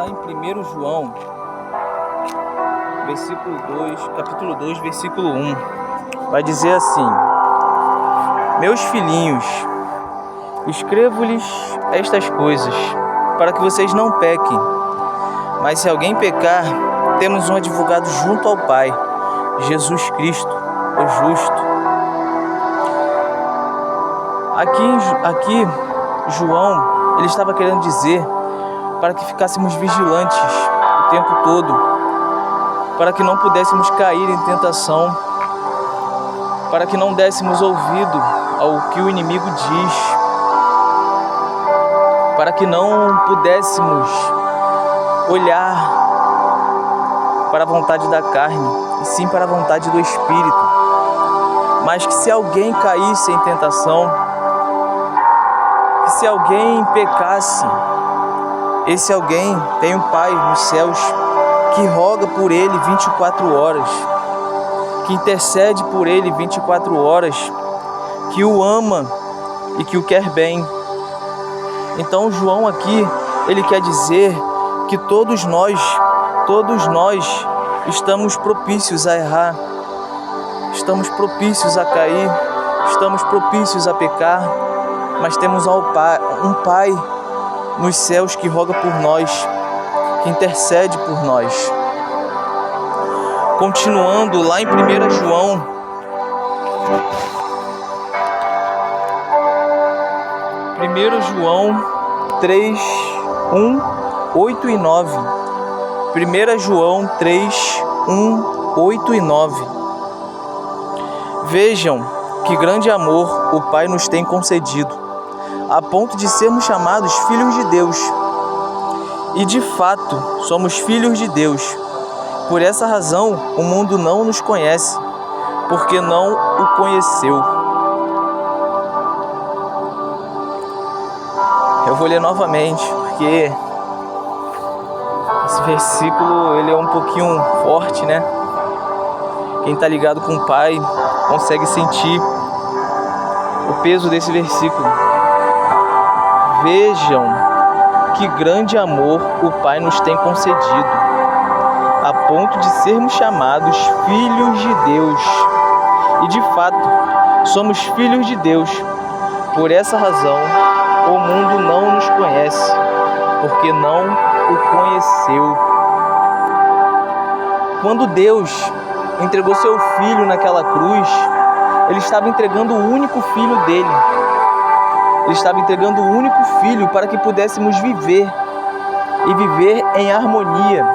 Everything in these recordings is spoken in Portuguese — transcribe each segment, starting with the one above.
lá em 1 João, capítulo 2, versículo 1. Vai dizer assim: Meus filhinhos, escrevo-lhes estas coisas, para que vocês não pequem. Mas se alguém pecar, temos um advogado junto ao Pai, Jesus Cristo, o justo. Aqui João, ele estava querendo dizer para que ficássemos vigilantes o tempo todo, para que não pudéssemos cair em tentação, para que não dessemos ouvido ao que o inimigo diz, para que não pudéssemos olhar para a vontade da carne, e sim para a vontade do Espírito. Mas que se alguém caísse em tentação, que se alguém pecasse, esse alguém tem um Pai nos céus que roga por ele 24 horas, que intercede por ele 24 horas, que o ama e que o quer bem. Então João aqui, ele quer dizer que todos nós estamos propícios a errar, estamos propícios a cair, estamos propícios a pecar, mas temos um Pai nos céus que roga por nós, que intercede por nós. Continuando lá em 1 João, João 3, 1, 8 e 9. 1 João 3, 1, 8 e 9. Vejam que grande amor o Pai nos tem concedido, a ponto de sermos chamados filhos de Deus. E de fato, somos filhos de Deus. Por essa razão, o mundo não nos conhece, porque não o conheceu. Eu vou ler novamente, porque esse versículo ele é um pouquinho forte, né? Quem está ligado com o Pai consegue sentir o peso desse versículo. Vejam que grande amor o Pai nos tem concedido, a ponto de sermos chamados filhos de Deus. E de fato, somos filhos de Deus. Por essa razão, o mundo não nos conhece, porque não o conheceu. Quando Deus entregou seu Filho naquela cruz, Ele estava entregando o único Filho dele. Ele estava entregando o único Filho para que pudéssemos viver e viver em harmonia.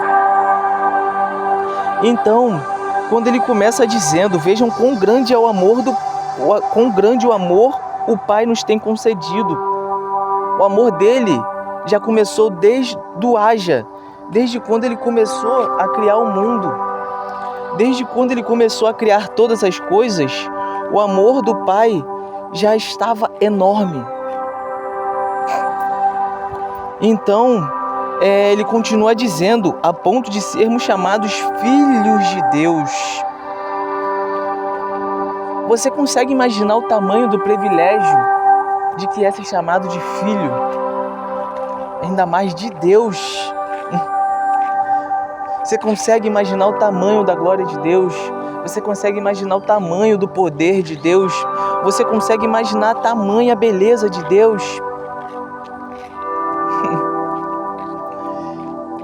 Então, quando ele começa dizendo, vejam quão grande é o amor o Pai nos tem concedido. O amor dele já começou desde o haja, desde quando ele começou a criar o mundo. Desde quando ele começou a criar todas as coisas, o amor do Pai já estava enorme. Então, ele continua dizendo, a ponto de sermos chamados filhos de Deus. Você consegue imaginar o tamanho do privilégio de que é ser chamado de filho? Ainda mais de Deus. Você consegue imaginar o tamanho da glória de Deus? Você consegue imaginar o tamanho do poder de Deus? Você consegue imaginar a tamanha beleza de Deus?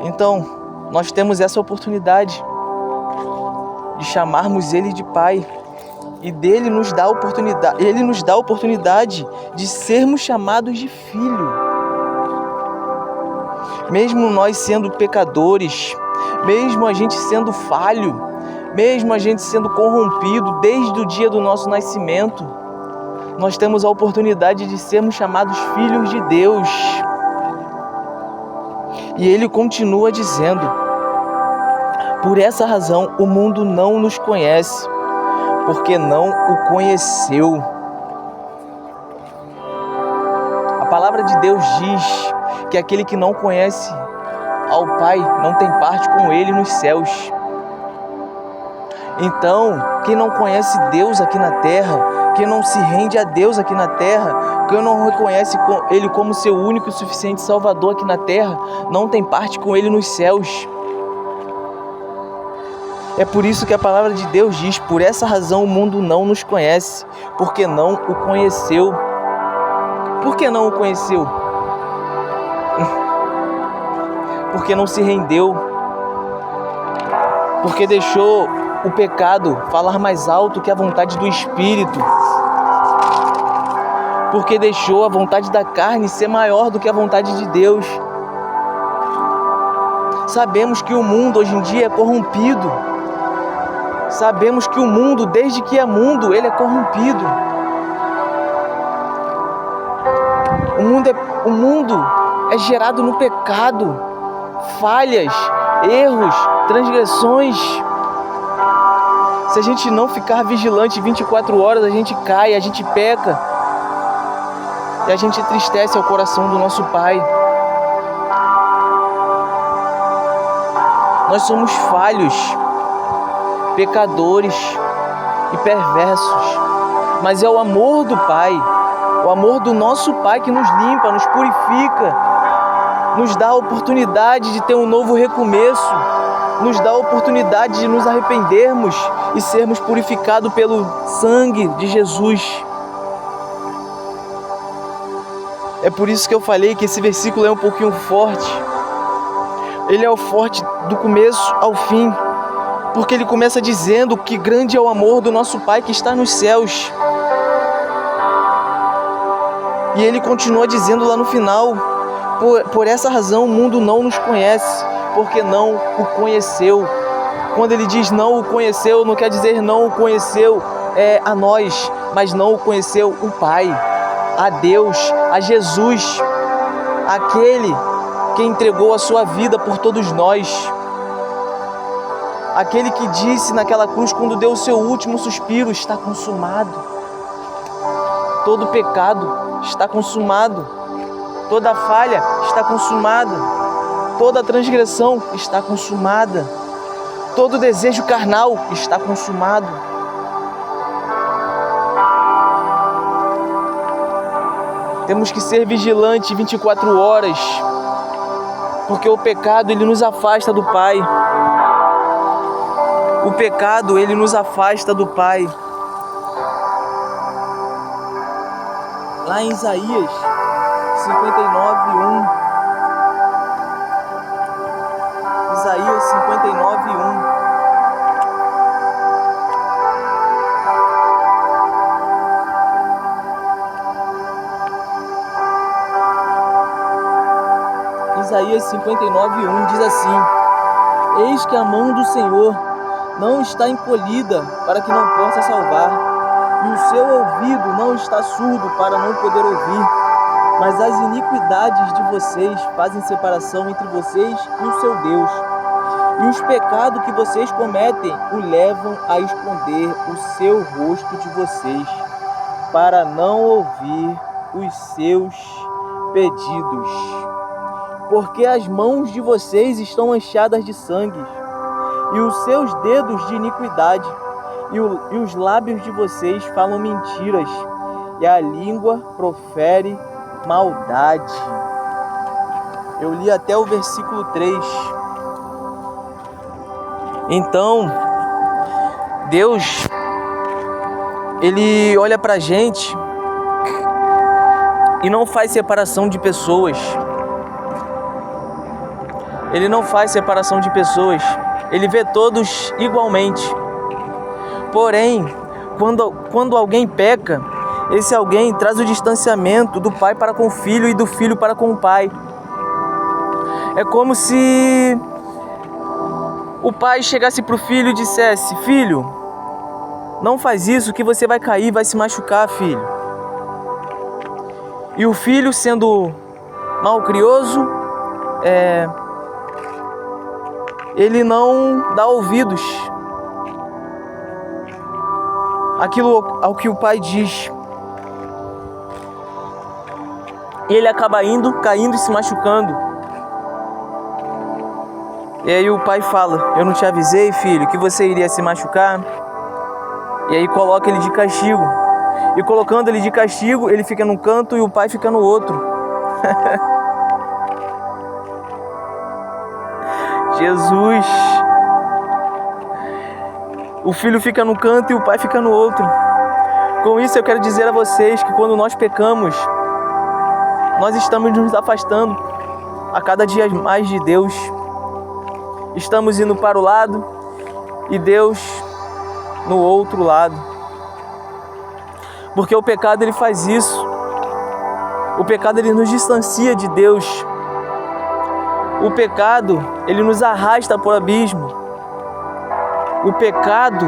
Então, nós temos essa oportunidade de chamarmos Ele de Pai. E Ele nos dá a oportunidade de sermos chamados de filho. Mesmo nós sendo pecadores, mesmo a gente sendo falho, mesmo a gente sendo corrompido desde o dia do nosso nascimento, nós temos a oportunidade de sermos chamados filhos de Deus. E ele continua dizendo, por essa razão o mundo não nos conhece, porque não o conheceu. A palavra de Deus diz que aquele que não conhece ao Pai não tem parte com Ele nos céus. Então, quem não conhece Deus aqui na terra, quem não se rende a Deus aqui na terra, Quem não reconhece Ele como seu único e suficiente Salvador aqui na terra, não tem parte com Ele nos céus. É por isso que a palavra de Deus diz: por essa razão o mundo não nos conhece, porque não o conheceu. Por que não o conheceu? Porque não se rendeu. Porque deixou o pecado falar mais alto que a vontade do Espírito. Porque deixou a vontade da carne ser maior do que a vontade de Deus. Sabemos que o mundo hoje em dia é corrompido. Sabemos que o mundo, desde que é mundo, ele é corrompido. O mundo é gerado no pecado, falhas, erros, transgressões. Se a gente não ficar vigilante 24 horas, a gente cai, a gente peca. E a gente entristece o coração do nosso Pai. Nós somos falhos, pecadores e perversos. Mas é o amor do Pai, o amor do nosso Pai que nos limpa, nos purifica, nos dá a oportunidade de ter um novo recomeço, nos dá a oportunidade de nos arrependermos e sermos purificados pelo sangue de Jesus. É por isso que eu falei que esse versículo é um pouquinho forte. Ele é o forte do começo ao fim, porque ele começa dizendo que grande é o amor do nosso Pai que está nos céus. E ele continua dizendo lá no final: por essa razão o mundo não nos conhece, porque não o conheceu. Quando ele diz não o conheceu, não quer dizer não o conheceu a nós, mas não o conheceu o Pai, a Deus, a Jesus, aquele que entregou a sua vida por todos nós, aquele que disse naquela cruz, quando deu o seu último suspiro: está consumado. Todo pecado está consumado, toda falha está consumada, toda transgressão está consumada, todo desejo carnal está consumado. Temos que ser vigilantes 24 horas, porque o pecado ele nos afasta do Pai. O pecado ele nos afasta do Pai. Lá em Isaías 59:1. Isaías 59:1. Isaías 59:1 diz assim: eis que a mão do Senhor não está encolhida para que não possa salvar, e o seu ouvido não está surdo para não poder ouvir, mas as iniquidades de vocês fazem separação entre vocês e o seu Deus, e os pecados que vocês cometem o levam a esconder o seu rosto de vocês, para não ouvir os seus pedidos. Porque as mãos de vocês estão manchadas de sangue, e os seus dedos de iniquidade, e os lábios de vocês falam mentiras, e a língua profere maldade. Eu li até o versículo 3. Então, Deus, Ele olha pra gente e não faz separação de pessoas. Ele não faz separação de pessoas. Ele vê todos igualmente. Porém, quando alguém peca, esse alguém traz o distanciamento do pai para com o filho e do filho para com o pai. É como se o pai chegasse para o filho e dissesse: filho, não faz isso que você vai cair, vai se machucar, filho. E o filho, sendo malcrioso, ele não dá ouvidos àquilo ao que o pai diz. E ele acaba caindo e se machucando. E aí o pai fala: eu não te avisei, filho, que você iria se machucar? E aí coloca ele de castigo. e colocando ele de castigo, ele fica num canto e o pai fica no outro. Jesus! O filho fica num canto e o pai fica no outro. Com isso eu quero dizer a vocês que quando nós pecamos, nós estamos nos afastando a cada dia mais de Deus. Estamos indo para o lado e Deus no outro lado. Porque o pecado ele faz isso. O pecado ele nos distancia de Deus. O pecado ele nos arrasta para o abismo. O pecado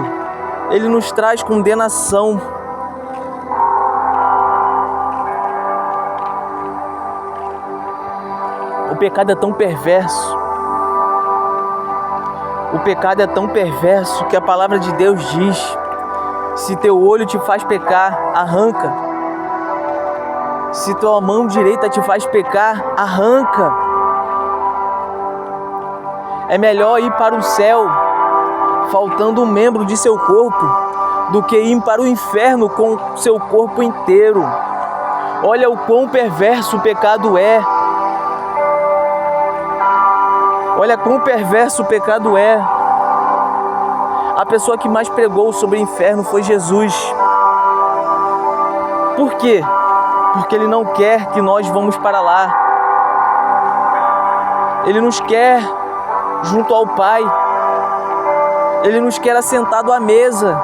ele nos traz condenação. O pecado é tão perverso. O pecado é tão perverso que a palavra de Deus diz: se teu olho te faz pecar, arranca. Se tua mão direita te faz pecar, arranca. É melhor ir para o céu faltando um membro de seu corpo do que ir para o inferno com seu corpo inteiro. Olha o quão perverso o pecado é. Olha quão perverso o pecado é. A pessoa que mais pregou sobre o inferno foi Jesus. Por quê? Porque Ele não quer que nós vamos para lá. Ele nos quer junto ao Pai. Ele nos quer assentado à mesa,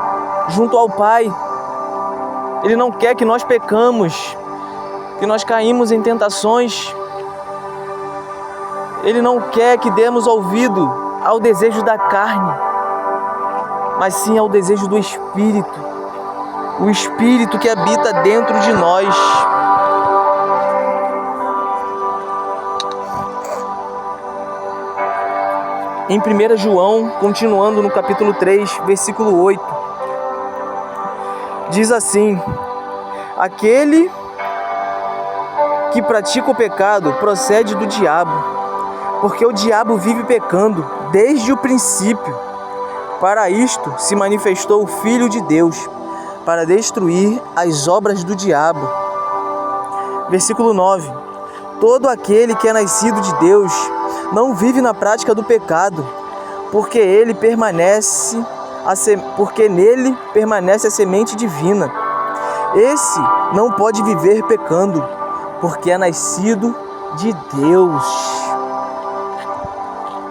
junto ao Pai. Ele não quer que nós pecamos, que nós caímos em tentações. Ele não quer que demos ouvido ao desejo da carne, mas sim ao desejo do Espírito. O Espírito que habita dentro de nós. Em 1 João, continuando no capítulo 3, versículo 8, diz assim: aquele que pratica o pecado procede do diabo, porque o diabo vive pecando desde o princípio. Para isto se manifestou o Filho de Deus, para destruir as obras do diabo. Versículo 9: todo aquele que é nascido de Deus não vive na prática do pecado, porque nele permanece a semente divina. Esse não pode viver pecando, porque é nascido de Deus.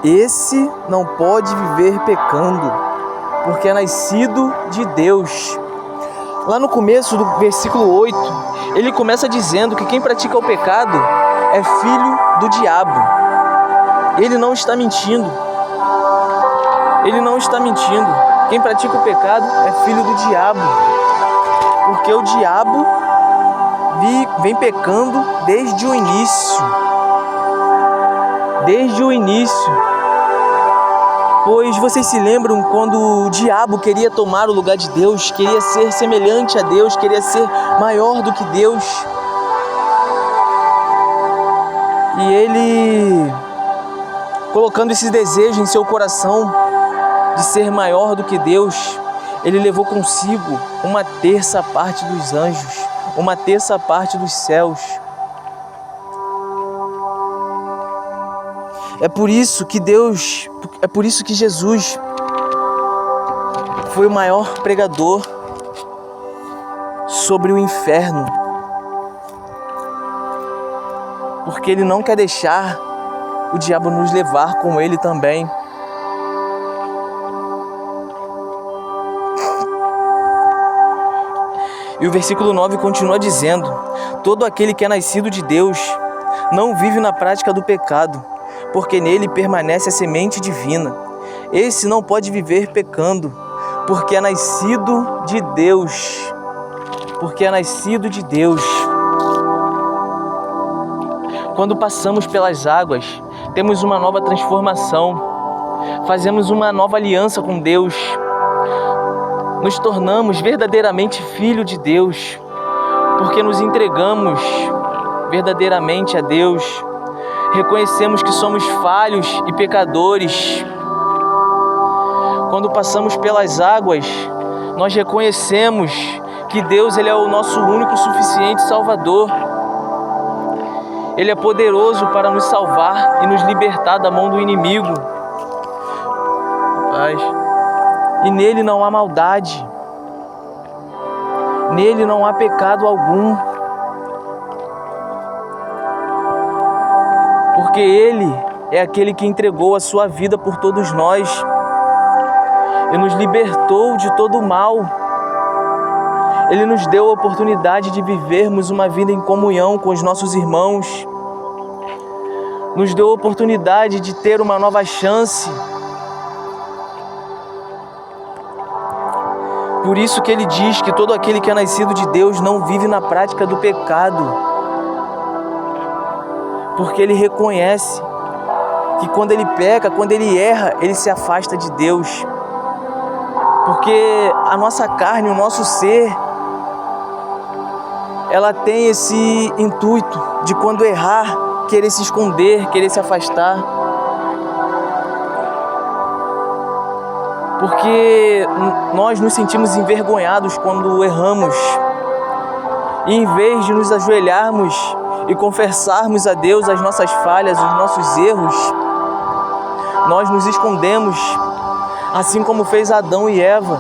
Esse não pode viver pecando, porque é nascido de Deus. Lá no começo do versículo 8, ele começa dizendo que quem pratica o pecado é filho do diabo. Ele não está mentindo. Ele não está mentindo. Quem pratica o pecado é filho do diabo. Porque o diabo vem pecando desde o início. Desde o início. Pois vocês se lembram quando o diabo queria tomar o lugar de Deus, queria ser semelhante a Deus, queria ser maior do que Deus. E ele, colocando esse desejo em seu coração de ser maior do que Deus, ele levou consigo uma terça parte dos anjos, uma terça parte dos céus. É por isso que Jesus foi o maior pregador sobre o inferno. Porque ele não quer deixar o diabo nos levar com ele também. E o versículo 9 continua dizendo: todo aquele que é nascido de Deus não vive na prática do pecado, porque nele permanece a semente divina. Esse não pode viver pecando, porque é nascido de Deus. Porque é nascido de Deus. Quando passamos pelas águas, temos uma nova transformação. Fazemos uma nova aliança com Deus. Nos tornamos verdadeiramente filho de Deus, porque nos entregamos verdadeiramente a Deus. Reconhecemos que somos falhos e pecadores. Quando passamos pelas águas, nós reconhecemos que Deus, Ele é o nosso único e suficiente Salvador. Ele é poderoso para nos salvar e nos libertar da mão do inimigo. Paz. E nele não há maldade. Nele não há pecado algum. Porque Ele é aquele que entregou a sua vida por todos nós e nos libertou de todo o mal. Ele nos deu a oportunidade de vivermos uma vida em comunhão com os nossos irmãos. Nos deu a oportunidade de ter uma nova chance. Por isso que Ele diz que todo aquele que é nascido de Deus não vive na prática do pecado. Porque Ele reconhece que quando ele peca, quando ele erra, ele se afasta de Deus. Porque a nossa carne, o nosso ser, ela tem esse intuito de quando errar, querer se esconder, querer se afastar. Porque nós nos sentimos envergonhados quando erramos. E em vez de nos ajoelharmos e confessarmos a Deus as nossas falhas, os nossos erros, nós nos escondemos, assim como fez Adão e Eva.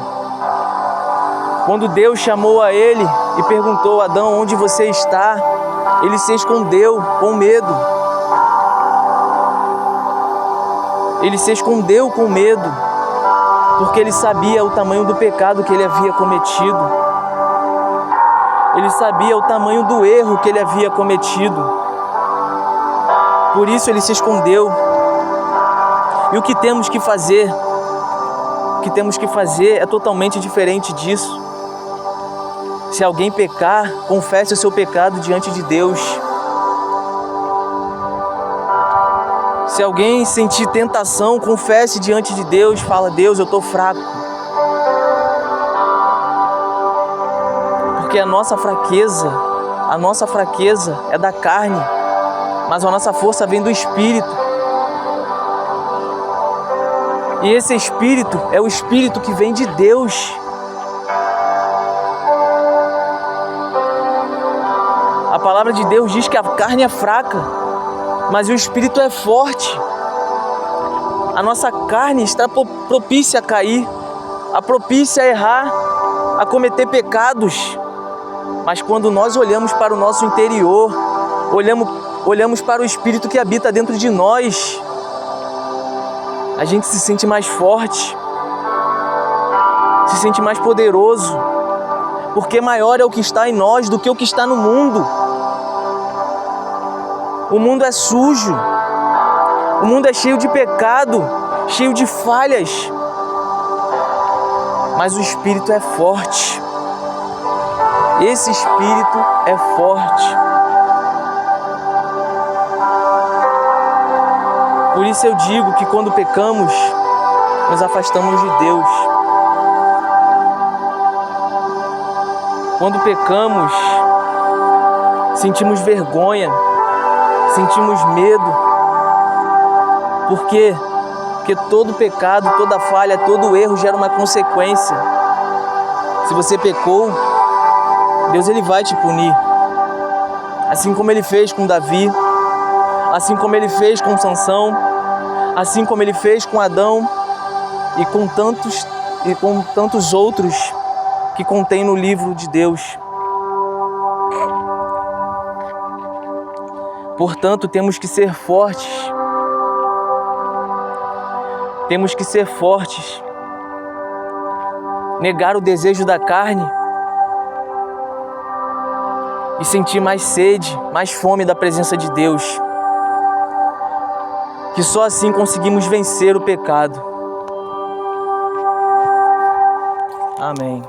Quando Deus chamou a ele e perguntou: Adão, onde você está? Ele se escondeu com medo. Ele se escondeu com medo, porque ele sabia o tamanho do pecado que ele havia cometido. Ele sabia o tamanho do erro que ele havia cometido. Por isso ele se escondeu. E o que temos que fazer? O que temos que fazer é totalmente diferente disso. Se alguém pecar, confesse o seu pecado diante de Deus. Se alguém sentir tentação, confesse diante de Deus. Fala: Deus, eu estou fraco. Porque a nossa fraqueza é da carne, mas a nossa força vem do Espírito. E esse Espírito é o Espírito que vem de Deus. A palavra de Deus diz que a carne é fraca, mas o Espírito é forte. A nossa carne está propícia a cair, propícia a errar, a cometer pecados. Mas quando nós olhamos para o nosso interior, olhamos para o Espírito que habita dentro de nós, a gente se sente mais forte, se sente mais poderoso, porque maior é o que está em nós do que o que está no mundo. O mundo é sujo, o mundo é cheio de pecado, cheio de falhas, mas o Espírito é forte. Esse Espírito é forte. Por isso eu digo que quando pecamos, nos afastamos de Deus. Quando pecamos, sentimos vergonha, sentimos medo. Por quê? Porque todo pecado, toda falha, todo erro gera uma consequência. Se você pecou, Deus ele vai te punir. Assim como ele fez com Davi, assim como ele fez com Sansão, assim como ele fez com Adão e com tantos outros que contém no livro de Deus. Portanto, temos que ser fortes. Temos que ser fortes. Negar o desejo da carne e sentir mais sede, mais fome da presença de Deus. Que só assim conseguimos vencer o pecado. Amém.